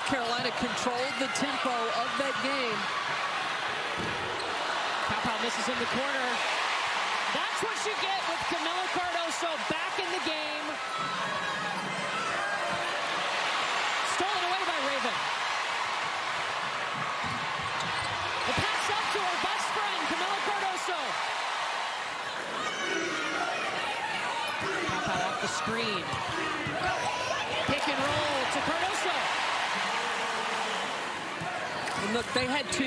Carolina controlled the tempo of that game. Pow misses in the corner. That's what you get with Kamilla Cardoso back in the game. Stolen away by Raven. The pass up to her best friend, Kamilla Cardoso. Pow off the screen. Pick and roll to Cardoso. And look, they had to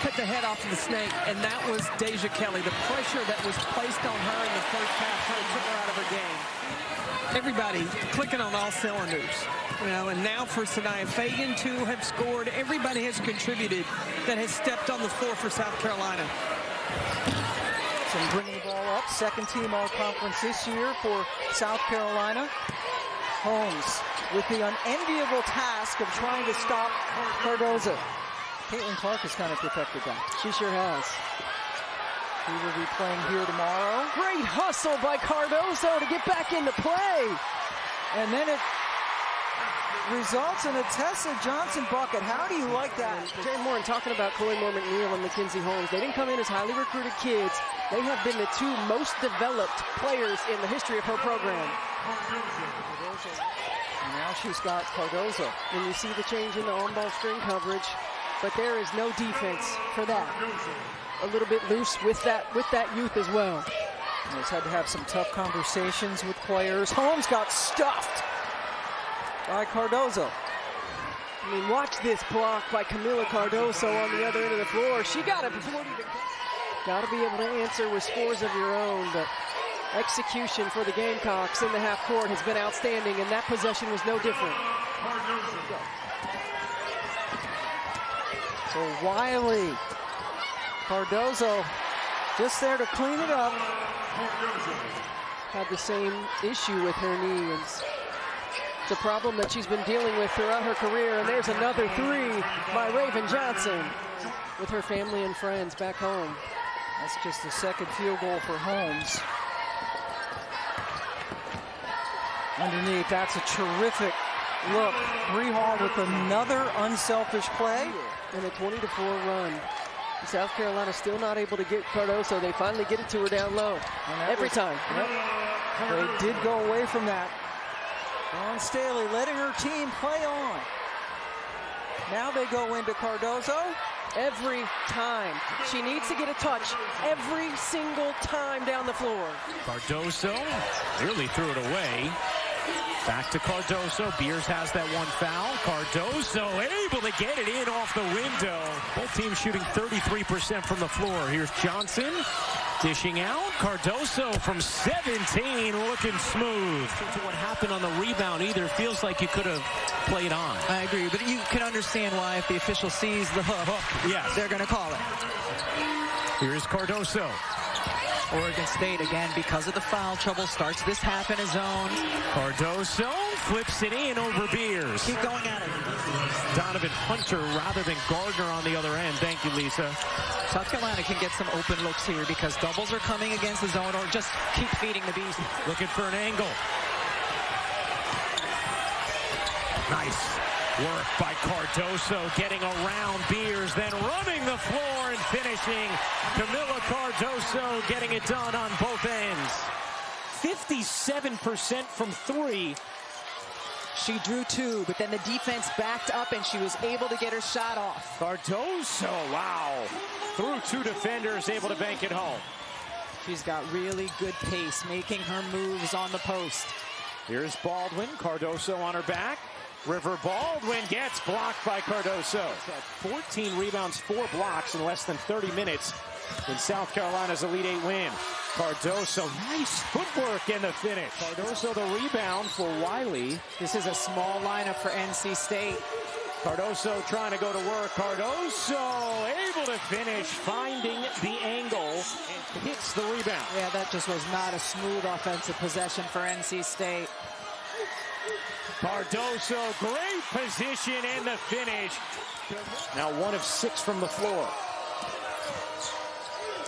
cut the head off of the snake, and that was Deja Kelly. The pressure that was placed on her in the first half kind of took her out of her game. Everybody clicking on all cylinders. You know, and now for Sanaya Fagan to have scored. Everybody has contributed that has stepped on the floor for South Carolina. So bringing the ball up, second team all-conference this year for South Carolina. Holmes with the unenviable task of trying to stop Cardoso. Caitlin Clark has kind of perfected that. She sure has. She will be playing here tomorrow. Great hustle by Cardoso to get back into play. And then it results in a Tessa Johnson bucket. How do you like that? Jay Moore, talking about Chloe Moore McNeil and Mackenzie Holmes, they didn't come in as highly recruited kids. They have been the two most developed players in the history of her program. And now she's got Cardoso. And you see the change in the on-ball screen coverage, but there is no defense for that. A little bit loose with that youth as well. He's had to have some tough conversations with players. Holmes got stuffed by Cardoso. I mean, watch this block by Kamilla Cardoso on the other end of the floor. She got it before you got to be able to answer with scores of your own, but execution for the Gamecocks in the half court has been outstanding, and that possession was no different. So Wiley, Cardoso just there to clean it up. Had the same issue with her knee, and it's a problem that she's been dealing with throughout her career. And there's another three by Raven Johnson with her family and friends back home. That's just the second field goal for Holmes. Underneath, that's a terrific look. Brehall with another unselfish play. And a 20-4 run. South Carolina still not able to get Cardoso. They finally get it to her down low. Every time. Yep. They did go away from that. Dawn Staley letting her team play on. Now they go into Cardoso. Every time. She needs to get a touch every single time down the floor. Cardoso nearly threw it away. Back to Cardoso. Beers has that one foul. Cardoso able to get it in off the window. Both teams shooting 33% from the floor. Here's Johnson dishing out. Cardoso from 17 looking smooth. To what happened on the rebound either feels like you could have played on. I agree, but you can understand why if the official sees the hook, yes, they're going to call it. Here's Cardoso. Oregon State, again, because of the foul trouble, starts this half in his zone. Cardoso flips it in over Beers. Keep going at it. Donovan Hunter rather than Gardner on the other end. Thank you, Lisa. South Carolina can get some open looks here because doubles are coming against the zone, or just keep feeding the beast. Looking for an angle. Nice work by Cardoso, getting around Beers, then running the floor and finishing. Kamilla Cardoso getting it done on both ends. 57% from three. She drew two, but then the defense backed up and she was able to get her shot off. Cardoso, wow. Through two defenders, able to bank it home. She's got really good pace, making her moves on the post. Here's Baldwin, Cardoso on her back. River Baldwin gets blocked by Cardoso. 14 rebounds, 4 blocks in less than 30 minutes in South Carolina's Elite Eight win. Cardoso, nice footwork in the finish. Cardoso the rebound for Wiley. This is a small lineup for NC State. Cardoso trying to go to work. Cardoso able to finish, finding the angle, and hits the rebound. Yeah, that just was not a smooth offensive possession for NC State. Cardoso, great position and the finish. Now 1 of 6 from the floor.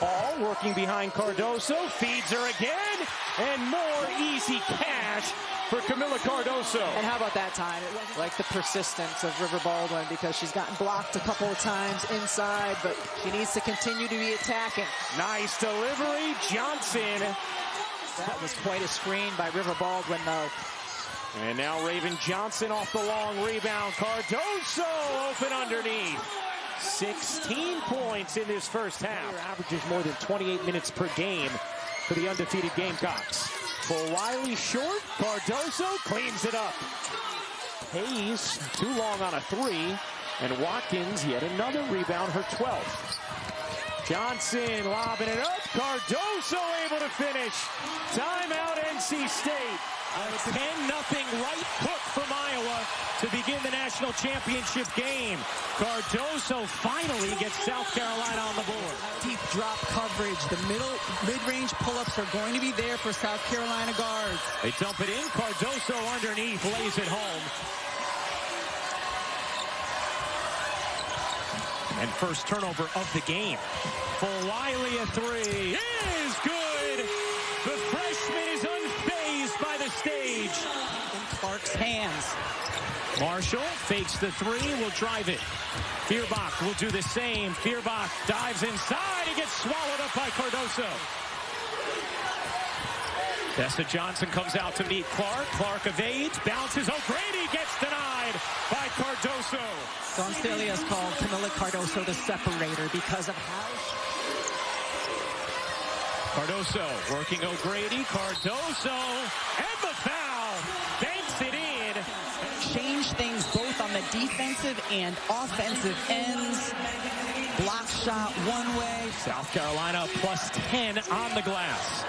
All working behind Cardoso, feeds her again, and more easy cash for Kamilla Cardoso. And how about that time? It wasn't like the persistence of River Baldwin, because she's gotten blocked a couple of times inside, but she needs to continue to be attacking. Nice delivery, Johnson. That was quite a screen by River Baldwin, though. And now Raven Johnson off the long rebound. Cardoso open underneath. 16 points in this first half. Averages more than 28 minutes per game for the undefeated Gamecocks. For Wiley short, Cardoso cleans it up. Hayes too long on a three, and Watkins yet another rebound, her 12th. Johnson lobbing it up. Cardoso able to finish. Timeout, NC State. A 10-0 right hook from Iowa to begin the national championship game. Cardoso finally gets South Carolina on the board. Deep drop coverage. The mid-range pull-ups are going to be there for South Carolina guards. They dump it in. Cardoso underneath lays it home. And first turnover of the game. For Wiley, a three is good. The freshman is unfazed by the stage. In Clark's hands. Marshall fakes the three, will drive it. Feuerbach will do the same. Feuerbach dives inside and gets swallowed up by Cardoso. Tessa Johnson comes out to meet Clark. Clark evades, bounces. O'Grady gets denied by Cardoso. Don Staley has called Kamilla Cardoso the separator because of how Cardoso working O'Grady. Cardoso and the foul. Banks it in. change things both on the defensive and offensive ends. Block shot one way. South Carolina plus 10 on the glass.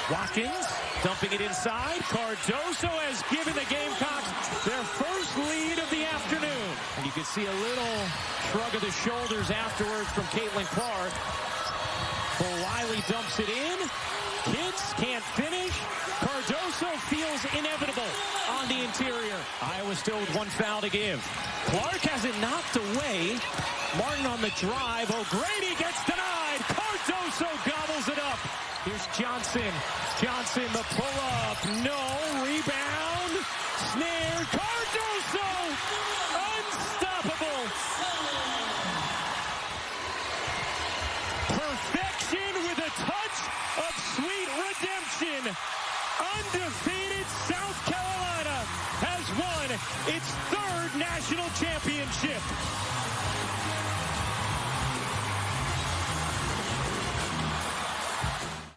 Watkins dumping it inside. Cardoso has given the Gamecocks their first lead of the afternoon. And you can see a little shrug of the shoulders afterwards from Caitlin Clark. Wiley dumps it in. Kids can't finish. Cardoso feels inevitable on the interior. Iowa still with one foul to give. Clark has it knocked away. Martin on the drive. O'Grady gets denied. Cardoso gobbles it up. Here's Johnson. Johnson, the pull-up. No. Rebound. Snare. Cardoso. Unstoppable. Perfection with a touch of sweet redemption. Undefeated South Carolina has won its third national championship.